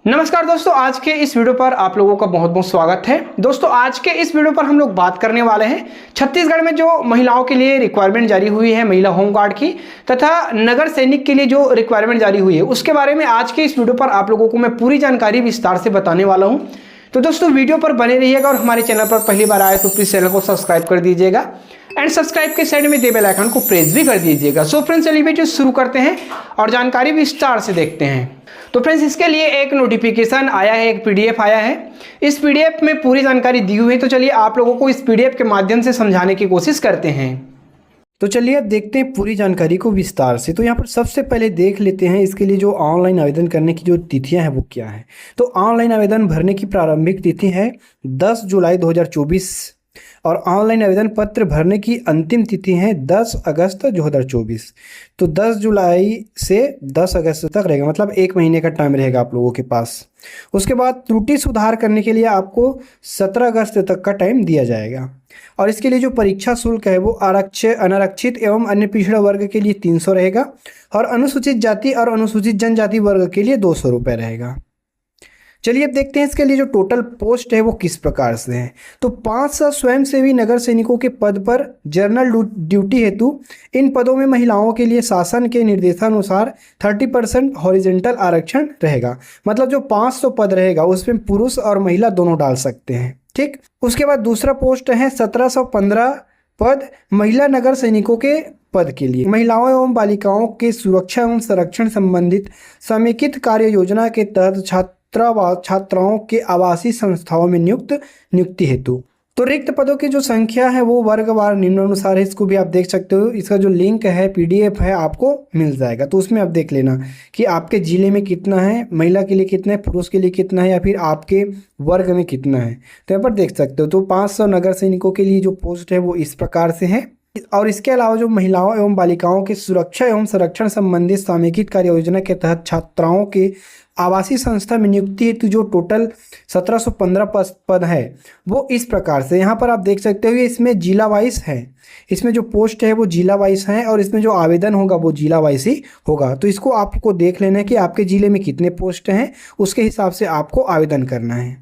नमस्कार दोस्तों, आज के इस वीडियो पर आप लोगों का बहुत बहुत स्वागत है। दोस्तों आज के इस वीडियो पर हम लोग बात करने वाले हैं छत्तीसगढ़ में जो महिलाओं के लिए रिक्वायरमेंट जारी हुई है महिला होमगार्ड की, तथा नगर सैनिक के लिए जो रिक्वायरमेंट जारी हुई है उसके बारे में आज के इस वीडियो पर आप लोगों को मैं पूरी जानकारी विस्तार से बताने वाला हूं। तो दोस्तों वीडियो पर बने रहिएगा और हमारे चैनल पर पहली बार आए तो प्लीज चैनल को सब्सक्राइब कर दीजिएगा एंड सब्सक्राइब के साइड में दे बेल आइकन को प्रेस भी कर दीजिएगा। सो फ्रेंड्स चलिए वीडियो शुरू करते हैं और जानकारी विस्तार से देखते हैं। तो फ्रेंड्स इसके लिए एक नोटिफिकेशन आया है, एक पीडीएफ आया है। इस पीडीएफ में पूरी जानकारी दी हुई है, तो चलिए आप लोगों को इस पीडीएफ के माध्यम से समझाने की कोशिश करते हैं। तो चलिए अब देखते हैं पूरी जानकारी को विस्तार से। तो यहाँ पर सबसे पहले देख लेते हैं इसके लिए जो ऑनलाइन आवेदन करने की जो तिथियां हैं वो क्या है। तो ऑनलाइन आवेदन भरने की प्रारंभिक तिथि है 10 जुलाई 2024 और ऑनलाइन आवेदन पत्र भरने की अंतिम तिथि है 10 अगस्त 2024। तो 10 जुलाई से 10 अगस्त तक रहेगा, मतलब एक महीने का टाइम रहेगा आप लोगों के पास। उसके बाद त्रुटि सुधार करने के लिए आपको 17 अगस्त तक का टाइम दिया जाएगा। और इसके लिए जो परीक्षा शुल्क है वो अनारक्षित एवं अन्य पिछड़ा वर्ग के लिए 300 रहेगा और अनुसूचित जाति और अनुसूचित जनजाति वर्ग के लिए 200 रुपये रहेगा। चलिए अब देखते हैं इसके लिए जो टोटल पोस्ट है वो किस प्रकार से है। तो 500 स्वयंसेवी नगर सैनिकों के पद पर जनरल ड्यूटी हेतु इन पदों में महिलाओं के लिए शासन के निर्देशानुसार 30% हॉरिजेंटल आरक्षण रहेगा। मतलब जो 500 पद रहेगा उसमें पुरुष और महिला दोनों डाल सकते हैं, ठीक। उसके बाद दूसरा पोस्ट है 1715 पद महिला नगर सैनिकों के पद के लिए। महिलाओं एवं बालिकाओं के सुरक्षा एवं संरक्षण संबंधित समेकित कार्य योजना के तहत छात्राओं के आवासीय संस्थाओं में नियुक्ति हेतु। तो रिक्त पदों की जो संख्या है वो वर्गवार निम्नानुसार है। इसको भी आप देख सकते हो, इसका जो लिंक है पीडीएफ है आपको मिल जाएगा। तो उसमें आप देख लेना कि आपके जिले में कितना है, महिला के लिए कितना है, पुरुष के लिए कितना है, या फिर आपके वर्ग में कितना है। तो यहाँ पर देख सकते हो। तो 500 नगर सैनिकों के लिए जो पोस्ट है वो इस प्रकार से है। और इसके अलावा जो महिलाओं एवं बालिकाओं की सुरक्षा एवं संरक्षण संबंधित समेकित कार्य योजना के तहत छात्राओं के आवासीय संस्था में नियुक्ति हेतु जो टोटल 1715 पद है वो इस प्रकार से यहाँ पर आप देख सकते हो। इसमें जिला वाइज है, इसमें जो पोस्ट है वो जिला वाइज है और इसमें जो आवेदन होगा वो जिला वाइज ही होगा। तो इसको आपको देख लेना है कि आपके जिले में कितने पोस्ट हैं, उसके हिसाब से आपको आवेदन करना है।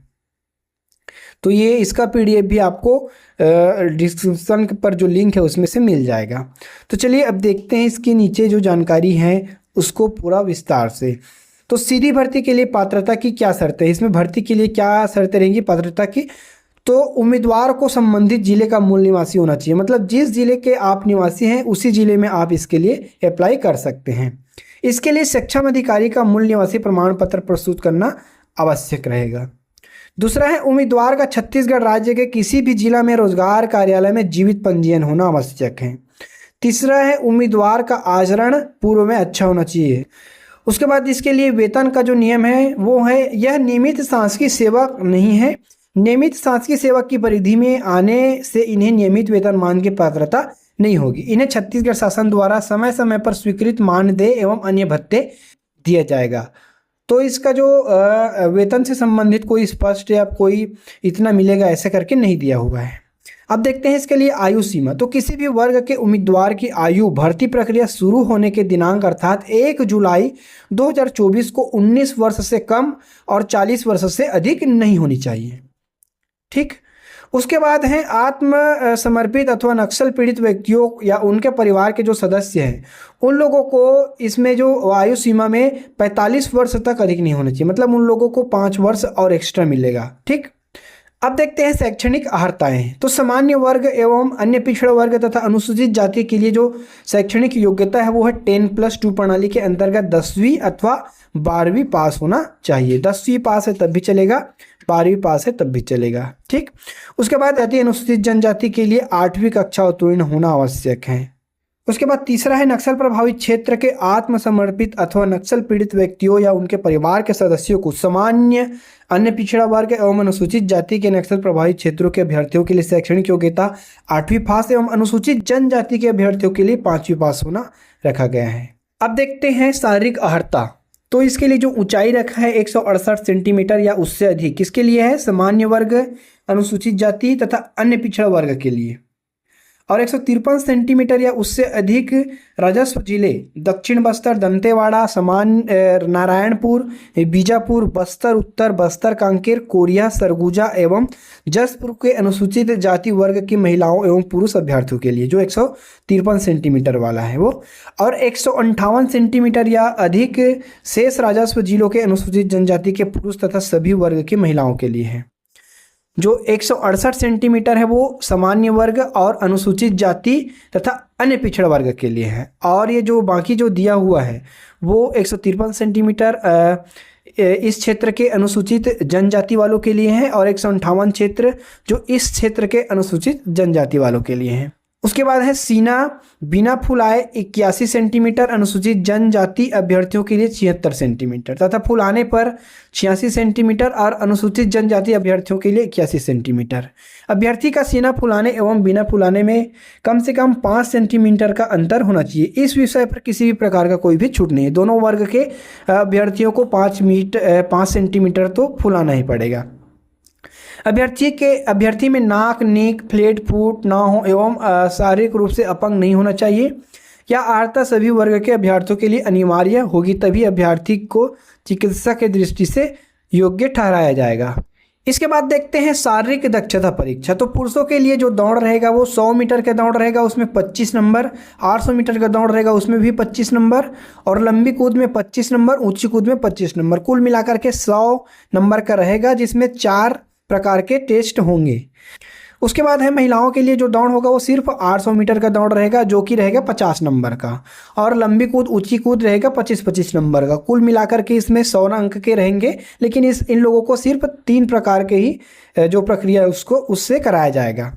तो ये इसका पीडीएफ भी आपको डिस्क्रिप्शन पर जो लिंक है उसमें से मिल जाएगा। तो चलिए अब देखते हैं इसके नीचे जो जानकारी है उसको पूरा विस्तार से। तो सीधी भर्ती के लिए पात्रता की क्या शर्तें हैं, इसमें भर्ती के लिए क्या शर्तें रहेंगी पात्रता की। तो उम्मीदवार को संबंधित जिले का मूल निवासी होना चाहिए, मतलब जिस जिले के आप निवासी हैं उसी जिले में आप इसके लिए अप्लाई कर सकते हैं। इसके लिए सक्षम अधिकारी का मूल निवासी प्रमाण पत्र प्रस्तुत करना आवश्यक रहेगा। दूसरा है उम्मीदवार का छत्तीसगढ़ राज्य के किसी भी जिला में रोजगार कार्यालय में जीवित पंजीयन होना आवश्यक है। तीसरा है उम्मीदवार का आचरण पूर्व में अच्छा होना चाहिए। उसके बाद इसके लिए वेतन का जो नियम है वो है, यह नियमित शासकीय सेवा नहीं है। नियमित शासकीय सेवा की परिधि में आने से इन्हें नियमित वेतनमान की पात्रता नहीं होगी। इन्हें छत्तीसगढ़ शासन द्वारा समय समय पर स्वीकृत मानदेय एवं अन्य भत्ते दिया जाएगा। तो इसका जो वेतन से संबंधित कोई स्पष्ट या कोई इतना मिलेगा ऐसे करके नहीं दिया हुआ है। अब देखते हैं इसके लिए आयु सीमा। तो किसी भी वर्ग के उम्मीदवार की आयु भर्ती प्रक्रिया शुरू होने के दिनांक अर्थात 1 जुलाई 2024 को 19 वर्ष से कम और 40 वर्ष से अधिक नहीं होनी चाहिए, ठीक। उसके बाद है आत्म समर्पित अथवा नक्सल पीड़ित व्यक्तियों या उनके परिवार के जो सदस्य हैं उन लोगों को इसमें जो आयु सीमा में 45 वर्ष तक अधिक नहीं होना चाहिए, मतलब उन लोगों को 5 वर्ष और एक्स्ट्रा मिलेगा, ठीक। अब देखते हैं शैक्षणिक अर्हताएं। तो सामान्य वर्ग एवं अन्य पिछड़ा वर्ग तथा अनुसूचित जाति के लिए जो शैक्षणिक योग्यता है वो है 10+2 प्रणाली के अंतर्गत 10वीं अथवा 12वीं पास होना चाहिए। 10वीं पास है तब भी चलेगा, 12वीं पास है तब भी चलेगा, ठीक। उसके बाद जाति अनुसूचित जनजाति के लिए 8वीं कक्षा उत्तीर्ण होना आवश्यक है। उसके बाद तीसरा है नक्सल प्रभावित क्षेत्र के आत्मसमर्पित अथवा नक्सल पीड़ित व्यक्तियों या उनके परिवार के सदस्यों को सामान्य अन्य पिछड़ा वर्ग एवं अनुसूचित जाति के नक्सल प्रभावित क्षेत्रों के अभ्यर्थियों के लिए शैक्षणिक योग्यता 8वीं पास एवं अनुसूचित जनजाति के अभ्यर्थियों के लिए 5वीं पास होना रखा गया है। अब देखते हैं शारीरिक अर्हता। तो इसके लिए जो ऊंचाई रखा है 168 सेंटीमीटर या उससे अधिक, किसके लिए है, सामान्य वर्ग, अनुसूचित जाति तथा अन्य पिछड़ा वर्ग के लिए। और 153 सेंटीमीटर या उससे अधिक राजस्व जिले दक्षिण बस्तर, दंतेवाड़ा, नारायणपुर, बीजापुर, बस्तर उत्तर, बस्तर कांकेर, कोरिया, सरगुजा एवं जसपुर के अनुसूचित जाति वर्ग की महिलाओं एवं पुरुष अभ्यर्थियों के लिए, जो 153 सेंटीमीटर वाला है वो, और 158 सेंटीमीटर या अधिक शेष राजस्व जिलों के अनुसूचित जनजाति के पुरुष तथा सभी वर्ग की महिलाओं के लिए है। जो 168 सेंटीमीटर है वो सामान्य वर्ग और अनुसूचित जाति तथा अन्य पिछड़ा वर्ग के लिए है। और ये जो बाकी जो दिया हुआ है वो 153 सेंटीमीटर इस क्षेत्र के अनुसूचित जनजाति वालों के लिए है और 158 क्षेत्र जो इस क्षेत्र के अनुसूचित जनजाति वालों के लिए है। उसके बाद है सीना बिना फुलाए 81 सेंटीमीटर अनुसूचित जनजाति अभ्यर्थियों के लिए 76 सेंटीमीटर तथा फुलाने पर 86 सेंटीमीटर और अनुसूचित जनजाति अभ्यर्थियों के लिए 81 सेंटीमीटर। अभ्यर्थी का सीना फुलाने एवं बिना फुलाने में कम से कम 5 सेंटीमीटर का अंतर होना चाहिए। इस विषय पर किसी भी प्रकार का कोई भी छूट नहीं है। दोनों वर्ग के अभ्यर्थियों को 5 सेंटीमीटर तो फुलाना ही पड़ेगा। अभ्यर्थी में नाक, नीक, फ्लैट फुट ना हो एवं शारीरिक रूप से अपंग नहीं होना चाहिए। यह अर्हता सभी वर्ग के अभ्यर्थियों के लिए अनिवार्य होगी, तभी अभ्यर्थी को चिकित्सा के दृष्टि से योग्य ठहराया जाएगा। इसके बाद देखते हैं शारीरिक दक्षता परीक्षा। तो पुरुषों के लिए जो दौड़ रहेगा वो 100 मीटर का दौड़ रहेगा, उसमें 25 नंबर, 800 मीटर का दौड़ रहेगा उसमें भी 25 नंबर, और लंबी कूद में 25 नंबर, ऊंची कूद में 25 नंबर, कुल मिलाकर के 100 नंबर का रहेगा, जिसमें 4 प्रकार के टेस्ट होंगे। उसके बाद है महिलाओं के लिए जो दौड़ होगा वो सिर्फ 800 मीटर का दौड़ रहेगा, जो कि रहेगा 50 नंबर का, और लंबी कूद ऊंची कूद रहेगा 25-25 नंबर का। कुल मिलाकर के इसमें 100 अंक के रहेंगे, लेकिन इन लोगों को सिर्फ 3 प्रकार के ही जो प्रक्रिया है उससे कराया जाएगा।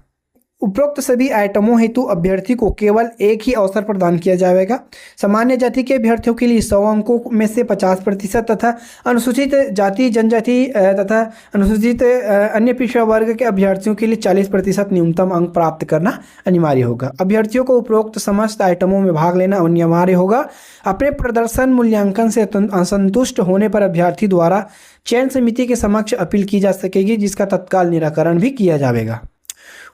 उपरोक्त सभी आइटमों हेतु अभ्यर्थी को केवल एक ही अवसर प्रदान किया जाएगा। सामान्य जाति के अभ्यर्थियों के लिए 100 अंकों में से 50% तथा अनुसूचित जाति जनजाति तथा अनुसूचित अन्य पिछड़ा वर्ग के अभ्यर्थियों के लिए 40% न्यूनतम अंक प्राप्त करना अनिवार्य होगा। अभ्यर्थियों को उपरोक्त समस्त आइटमों में भाग लेना अनिवार्य होगा। अपने प्रदर्शन मूल्यांकन से असंतुष्ट होने पर अभ्यर्थी द्वारा चयन समिति के समक्ष अपील की जा सकेगी, जिसका तत्काल निराकरण भी किया जाएगा।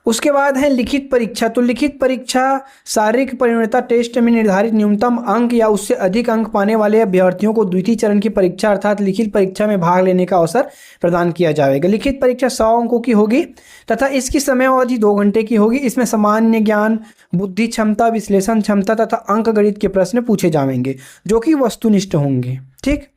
उसके बाद है लिखित परीक्षा। तो लिखित परीक्षा शारीरिक परिणता टेस्ट में निर्धारित न्यूनतम अंक या उससे अधिक अंक पाने वाले अभ्यर्थियों को द्वितीय चरण की परीक्षा अर्थात लिखित परीक्षा में भाग लेने का अवसर प्रदान किया जाएगा। लिखित परीक्षा 100 अंकों की होगी तथा इसकी समय अवधि 2 घंटे की होगी। इसमें सामान्य ज्ञान, बुद्धि क्षमता, विश्लेषण क्षमता तथा अंक गणित के प्रश्न पूछे जाएंगे, जो कि वस्तुनिष्ठ होंगे। ठीक,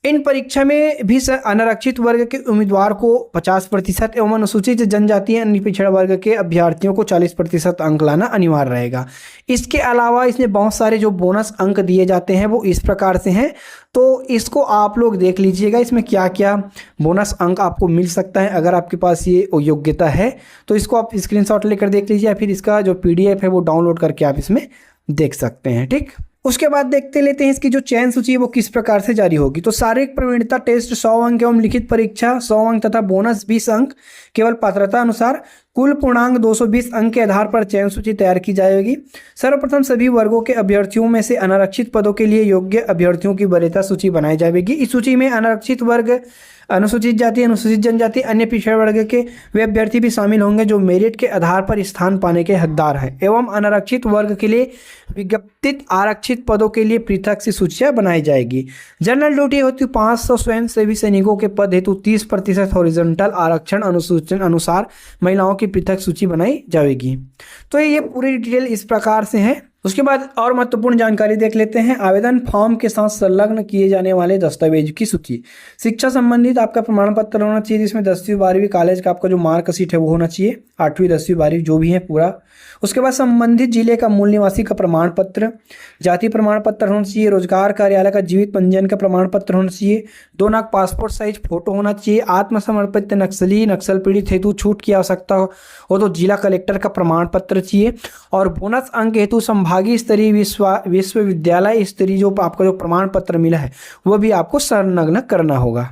इन परीक्षा में भी अनारक्षित वर्ग के उम्मीदवार को 50% एवं अनुसूचित जनजाति अन्य पिछड़ा वर्ग के अभ्यर्थियों को 40% अंक लाना अनिवार्य रहेगा। इसके अलावा इसमें बहुत सारे जो बोनस अंक दिए जाते हैं वो इस प्रकार से हैं, तो इसको आप लोग देख लीजिएगा इसमें क्या क्या बोनस अंक आपको मिल सकता है। अगर आपके पास ये योग्यता है तो इसको आप स्क्रीनशॉट लेकर देख लीजिए, या फिर इसका जो PDF है वो डाउनलोड करके आप इसमें देख सकते हैं। ठीक, उसके बाद देखते लेते हैं इसकी जो चयन सूची है वो किस प्रकार से जारी होगी। तो शारीरिक प्रवीणता टेस्ट 100 अंक एवं लिखित परीक्षा 100 अंक तथा बोनस 20 अंक केवल पात्रता अनुसार, कुल पूर्णांक 220 अंक के आधार पर चयन सूची तैयार की जाएगी। सर्वप्रथम सभी वर्गों के अभ्यर्थियों में से अनारक्षित पदों के लिए योग्य अभ्यर्थियों की वरीयता सूची बनाई जाएगी। इस सूची में अनारक्षित वर्ग, अनुसूचित जाति, अनुसूचित जनजाति, अन्य पिछड़ा वर्ग के वे अभ्यर्थी भी शामिल होंगे जो मेरिट के आधार पर स्थान पाने के हकदार हैं, एवं अनारक्षित वर्ग के लिए विज्ञप्तित आरक्षित पदों के लिए पृथक से सूचियां बनाई जाएगी। जनरल ड्यूटी हेतु 500 स्वयंसेवी सैनिकों के पद हेतु 30% हॉरिजॉन्टल आरक्षण अनुसूचन अनुसार महिलाओं की पृथक सूची बनाई जाएगी। तो ये पूरी डिटेल इस प्रकार से है। उसके बाद और महत्वपूर्ण जानकारी देख लेते हैं। आवेदन फॉर्म के साथ संलग्न किए जाने वाले दस्तावेज की सूची। शिक्षा संबंधित आपका प्रमाण पत्र होना चाहिए, जिसमें 10वीं 12वीं कॉलेज का आपका जो मार्कशीट है वो होना चाहिए, 8वीं 10वीं 12वीं जो भी है पूरा। उसके बाद संबंधित जिले का मूल निवासी का प्रमाण पत्र, जाति प्रमाण पत्र होना चाहिए, रोजगार कार्यालय का जीवित पंजीयन का प्रमाण पत्र होना चाहिए, 2 नग पासपोर्ट साइज फोटो होना चाहिए। आत्मसमर्पित नक्सल पीड़ित हेतु छूट की आवश्यकता हो तो जिला कलेक्टर का प्रमाण पत्र चाहिए। और बोनस अंक हेतु संभागीय स्तरीय विश्वविद्यालय स्तरीय जो आपका जो प्रमाण पत्र मिला है वो भी आपको संलग्न करना होगा।